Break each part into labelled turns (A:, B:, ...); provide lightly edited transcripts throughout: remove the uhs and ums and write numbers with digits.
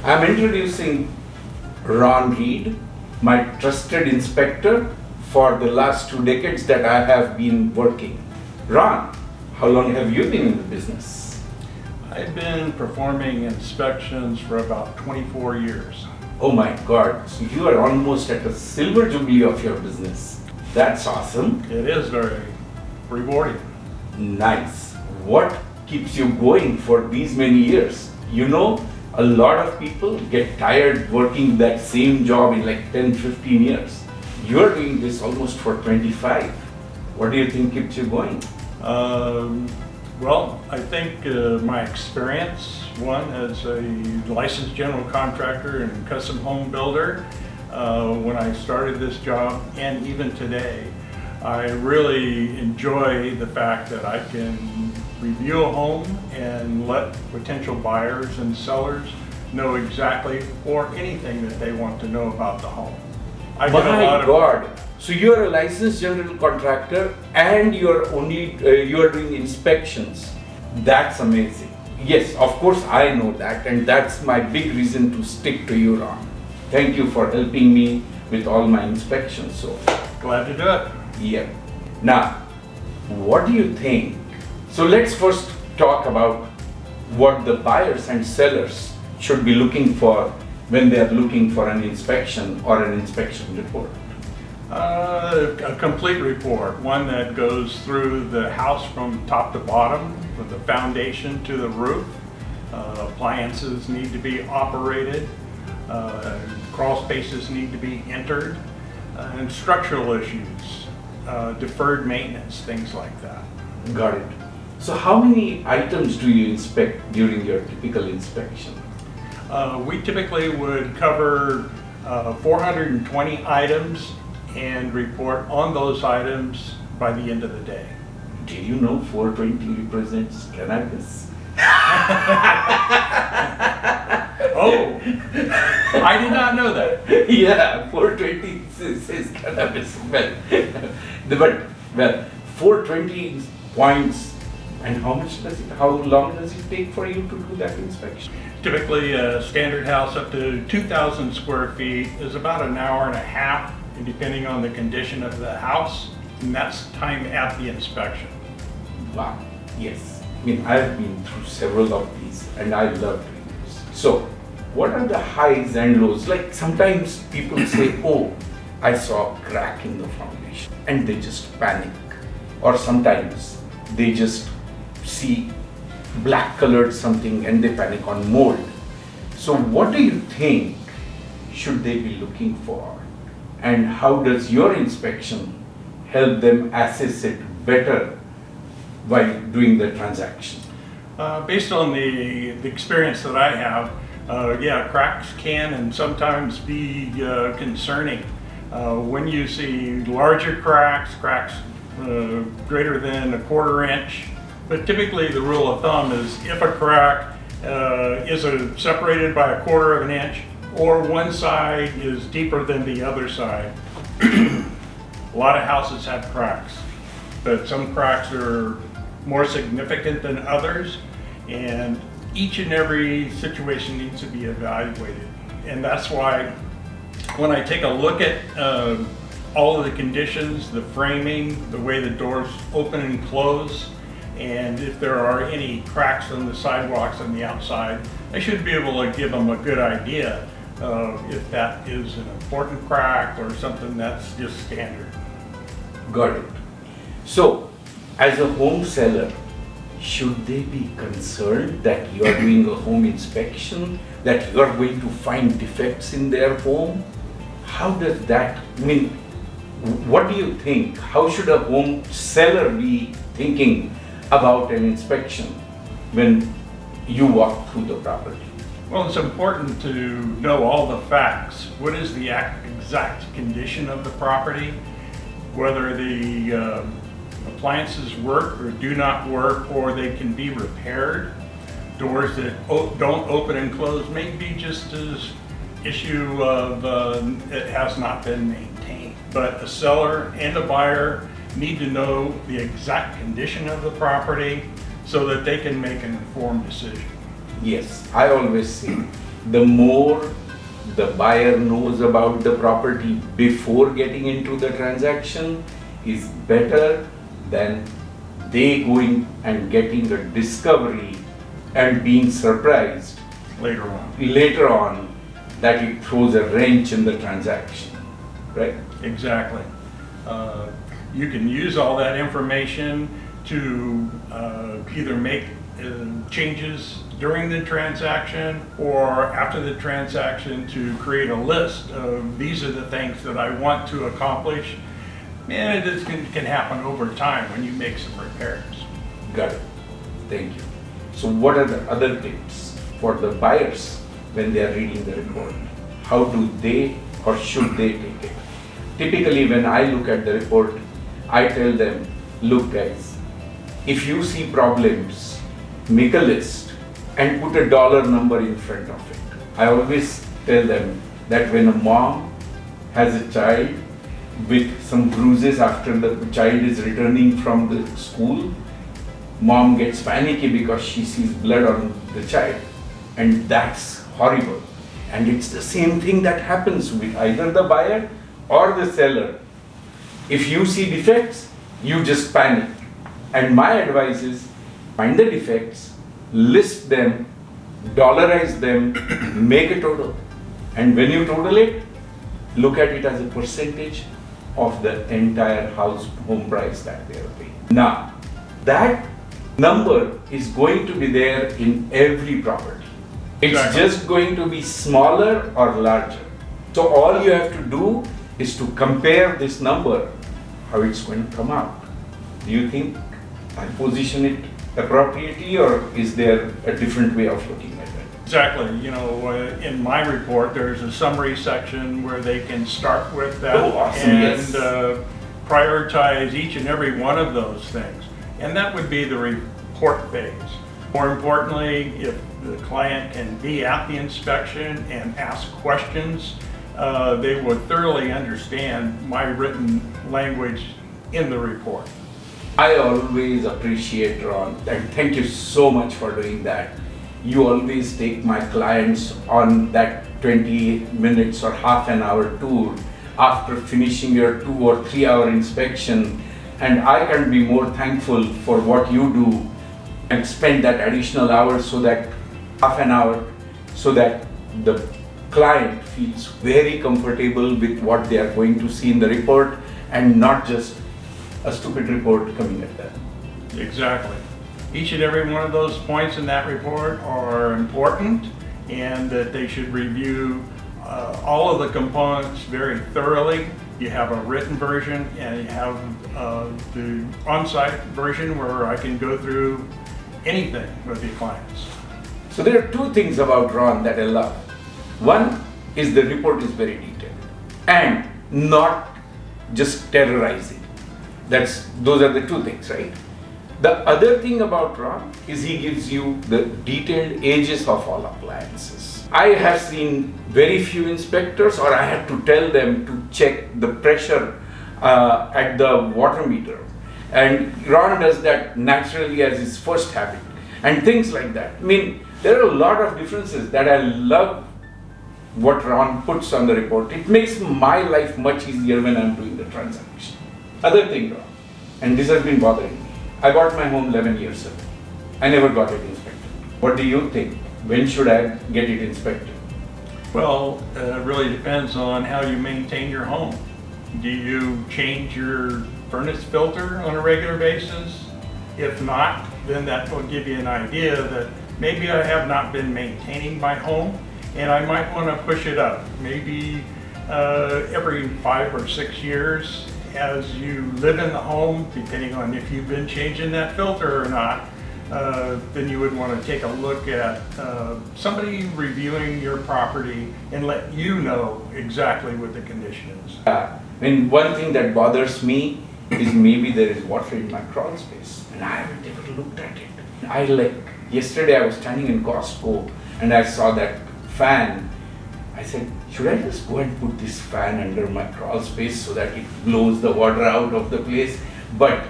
A: I'm introducing Ron Reed, my trusted inspector for the last 2 decades that I have been working. Ron, how long have you been in the business?
B: I've been performing inspections for about 24 years.
A: Oh my God, so you are almost at the silver jubilee of your business. That's awesome.
B: It is very rewarding.
A: Nice. What keeps you going for these many years? You know, a lot of people get tired working that same job in like 10, 15 years. You're doing this almost for 25. What do you think keeps you going?
B: Well, I think my experience, one, as a licensed general contractor and custom home builder, when I started this job and even today, I really enjoy the fact that I can review a home and let potential buyers and sellers know exactly or anything that they want to know about the home. I get a lot of
A: God! So you are a licensed general contractor and you are doing inspections. That's amazing. Yes, of course I know that, and that's my big reason to stick to you, Ron. Thank you for helping me with all my inspections. So
B: glad to do it.
A: yeah. Now, what do you think? So let's first talk about what the buyers and sellers should be looking for when they are looking for an inspection or an inspection report.
B: A complete report, one that goes through the house from top to bottom, from the foundation to the roof. Appliances need to be operated, crawl spaces need to be entered, and structural issues, deferred maintenance, things like that.
A: Got it. So how many items do you inspect during your typical inspection?
B: We typically would cover 420 items and report on those items by the end of the day.
A: Do you know 420 represents cannabis?
B: Oh, I did not know that.
A: Yeah, 420 says cannabis. Well, 420 points. And how long does it take for you to do that inspection?
B: Typically, a standard house up to 2,000 square feet is about an hour and a half, and depending on the condition of the house, and that's time at the inspection.
A: Wow, yes. I mean, I've been through several of these and I love doing this. So, what are the highs and lows? Like sometimes people say, oh, I saw a crack in the foundation, and they just panic. Or sometimes they just see black colored something and they panic on mold. So what do you think should they be looking for, and how does your inspection help them assess it better while doing the transaction?
B: Based on the experience that I have, yeah, cracks can and sometimes be concerning. When you see larger cracks greater than a 1/4 inch, but typically the rule of thumb is if a crack is separated by a 1/4 of an inch or one side is deeper than the other side. A lot of houses have cracks, but some cracks are more significant than others, and each and every situation needs to be evaluated. And that's why when I take a look at all of the conditions, the framing, the way the doors open and close, and if there are any cracks on the sidewalks on the outside, I should be able to give them a good idea of if that is an important crack or something that's just standard.
A: Got it. So, as a home seller, should they be concerned that you are doing a home inspection, that you are going to find defects in their home? How does that, I mean, what do you think? How should a home seller be thinking about an inspection when you walk through the property?
B: Well, it's important to know all the facts. What is the exact condition of the property? Whether the appliances work or do not work, or they can be repaired. Doors that don't open and close may be just as issue of it has not been maintained. But a seller and a buyer need to know the exact condition of the property so that they can make an informed decision.
A: Yes, I always say the more the buyer knows about the property before getting into the transaction is better than they going and getting a discovery and being surprised later on that it throws a wrench in the transaction, right?
B: Exactly. You can use all that information to either make changes during the transaction or after the transaction to create a list of these are the things that I want to accomplish. And it can happen over time when you make some repairs.
A: Got it. Thank you. So what are the other tips for the buyers when they are reading the report? How do they or should they take it? Typically when I look at the report, I tell them, look guys, if you see problems, make a list and put a dollar number in front of it. I always tell them that when a mom has a child with some bruises after the child is returning from the school, mom gets panicky because she sees blood on the child, and that's horrible. And it's the same thing that happens with either the buyer or the seller. If you see defects, you just panic. And my advice is find the defects, list them, dollarize them, make a total. And when you total it, look at it as a percentage of the entire home price that they are paying. Now, that number is going to be there in every property. It's just going to be smaller or larger. So all you have to do is to compare this number, how it's going to come out. Do you think I position it appropriately, or is there a different way of looking at it?
B: Exactly. You know, in my report, there's a summary section where they can start with that and prioritize each and every one of those things. And that would be the report phase. More importantly, if the client can be at the inspection and ask questions, they would thoroughly understand my written language in the report.
A: I always appreciate, Ron, and thank you so much for doing that. You always take my clients on that 20 minutes or half an hour tour after finishing your 2 or 3 hour inspection, and I can be more thankful for what you do and spend that additional hour, so that half an hour, so that the client feels very comfortable with what they are going to see in the report and not just a stupid report coming at them.
B: Exactly. Each and every one of those points in that report are important, and that they should review all of the components very thoroughly. You have a written version and you have the on-site version where I can go through anything with the clients.
A: So there are two things about Ron that I love. One is the report is very detailed and not just terrorizing. Those are the two things, right? The other thing about Ron is he gives you the detailed ages of all appliances. I have seen very few inspectors, or I had to tell them to check the pressure at the water meter. And Ron does that naturally as his first habit, and things like that. I mean, there are a lot of differences that I love what Ron puts on the report. It makes my life much easier when I'm doing the transaction. Other thing, Ron, and this has been bothering me. I bought my home 11 years ago. I never got it inspected. What do you think? When should I get it inspected?
B: Well, it really depends on how you maintain your home. Do you change your furnace filter on a regular basis? If not, then that will give you an idea that maybe I have not been maintaining my home and I might want to push it up. Maybe every 5 or 6 years as you live in the home, depending on if you've been changing that filter or not, then you would want to take a look at somebody reviewing your property and let you know exactly what the condition is.
A: I mean, one thing that bothers me is maybe there is water in my crawl space and I haven't ever looked at it. Yesterday I was standing in Costco and I saw that fan. I said, should I just go and put this fan under my crawl space so that it blows the water out of the place? But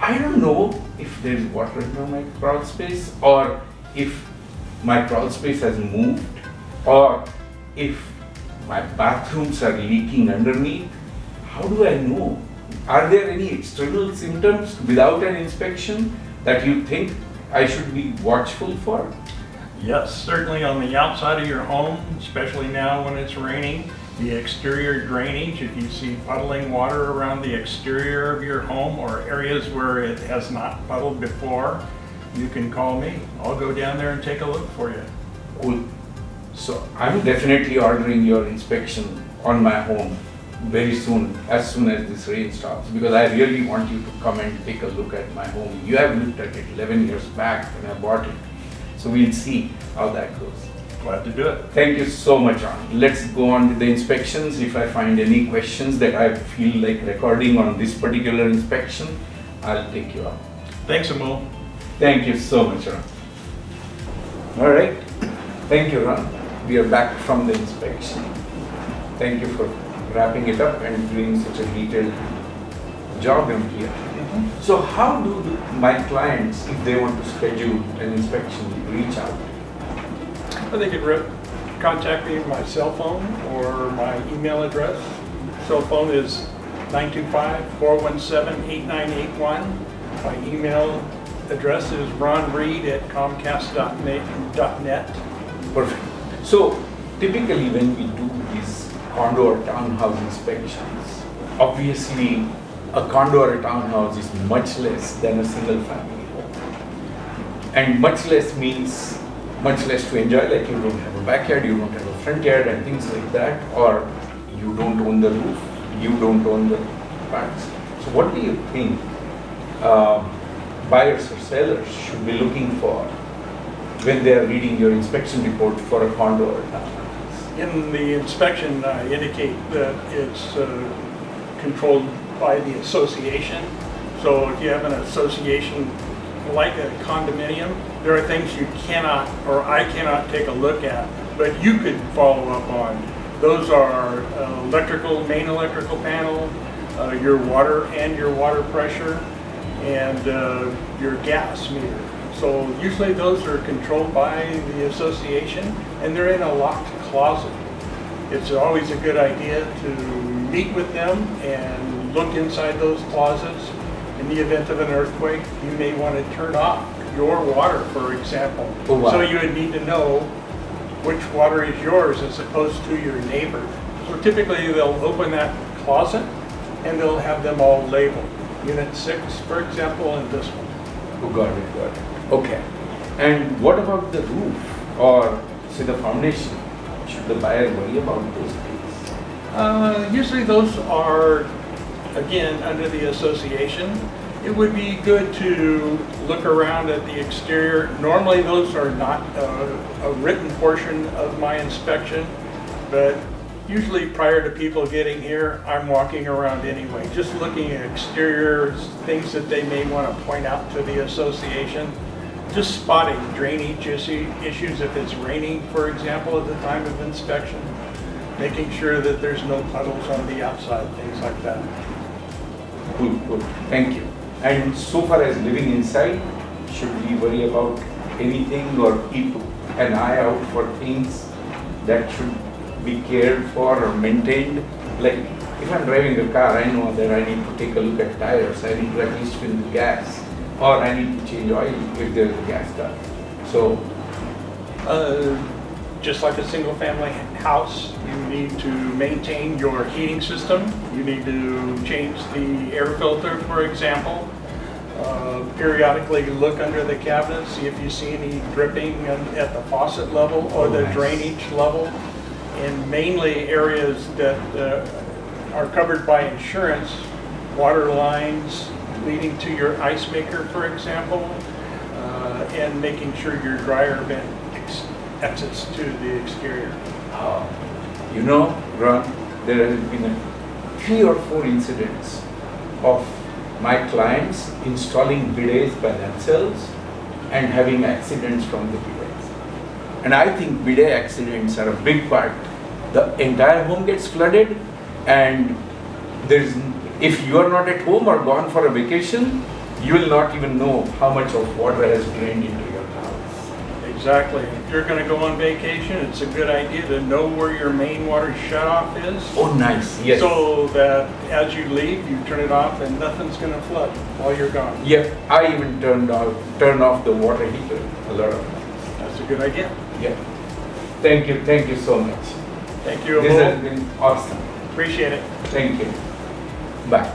A: I don't know if there is water under my crawl space, or if my crawl space has moved, Or if my bathrooms are leaking underneath, how do I know? Are there any external symptoms without an inspection that you think I should be watchful for?
B: Yes, certainly on the outside of your home, especially now when it's raining, the exterior drainage, if you see puddling water around the exterior of your home or areas where it has not puddled before, you can call me. I'll go down there and take a look for you.
A: Cool. So I'm definitely ordering your inspection on my home very soon as this rain stops, because I really want you to come and take a look at my home. You have looked at it 11 years back when I bought it. So we'll see how that goes.
B: Glad to do it.
A: Thank you so much, Ron. Let's go on with the inspections. If I find any questions that I feel like recording on this particular inspection, I'll take you up.
B: Thanks, Amul.
A: Thank you so much, Ron. All right. Thank you, Ron. We are back from the inspection. Thank you for wrapping it up and doing such a detailed job in here. So how do my clients, if they want to schedule an inspection, reach out?
B: They could contact me with my cell phone or my email address. Cell phone is 925-417-8981. My email address is ronreed@comcast.net.
A: Perfect. So typically when we do these condo or townhouse inspections, obviously a condo or a townhouse is much less than a single family home. And much less means much less to enjoy, like you don't have a backyard, you don't have a front yard and things like that, or you don't own the roof, you don't own the parts. So what do you think buyers or sellers should be looking for when they are reading your inspection report for a condo or a townhouse?
B: In the inspection, I indicate that it's controlled by the association. So if you have an association like a condominium, there are things you cannot, or I cannot take a look at, but you could follow up on. Those are main electrical panel, your water and your water pressure, and your gas meter. So usually those are controlled by the association, and they're in a locked closet. It's always a good idea to meet with them and look inside those closets. In the event of an earthquake, you may want to turn off your water, for example.
A: Oh, wow.
B: So you would need to know which water is yours as opposed to your neighbor. So typically they'll open that closet and they'll have them all labeled. Unit 6, for example, and this one.
A: Oh, got it, got it. Okay. And what about the roof or say the foundation? Should the buyer worry about those things?
B: Usually those are, again, under the association. It would be good to look around at the exterior. Normally those are not a written portion of my inspection, but usually prior to people getting here, I'm walking around anyway, just looking at exterior things that they may want to point out to the association. Just spotting drainage issues if it's raining, for example, at the time of inspection. Making sure that there's no puddles on the outside, things like that.
A: Cool, cool. Thank you. And so far as living inside, should we worry about anything or keep an eye out for things that should be cared for or maintained? Like if I'm driving a car, I know that I need to take a look at tires, I need to at least fill the gas, or I need to change oil if there's a gas done. So,
B: just like a single family house, you need to maintain your heating system. You need to change the air filter, for example. Periodically look under the cabinet, see if you see any dripping at the faucet level or the drainage level. In mainly areas that are covered by insurance, water lines leading to your ice maker, for example, and making sure your dryer vent exits to the exterior.
A: you know, Ron, there has been 3 or 4 incidents of my clients installing bidets by themselves and having accidents from the bidets. And I think bidet accidents are a big part. The entire home gets flooded, and if you are not at home or gone for a vacation, you will not even know how much of water has drained into your house.
B: Exactly. If you're going to go on vacation, it's a good idea to know where your main water shutoff is.
A: Oh, nice. Yes.
B: So that as you leave, you turn it off and nothing's going to flood while you're gone.
A: Yeah, I even turned off the water heater a lot of times.
B: That's a good idea.
A: Yeah. Thank you so much.
B: Thank you.
A: This has been awesome.
B: Appreciate it.
A: Thank you. Bye.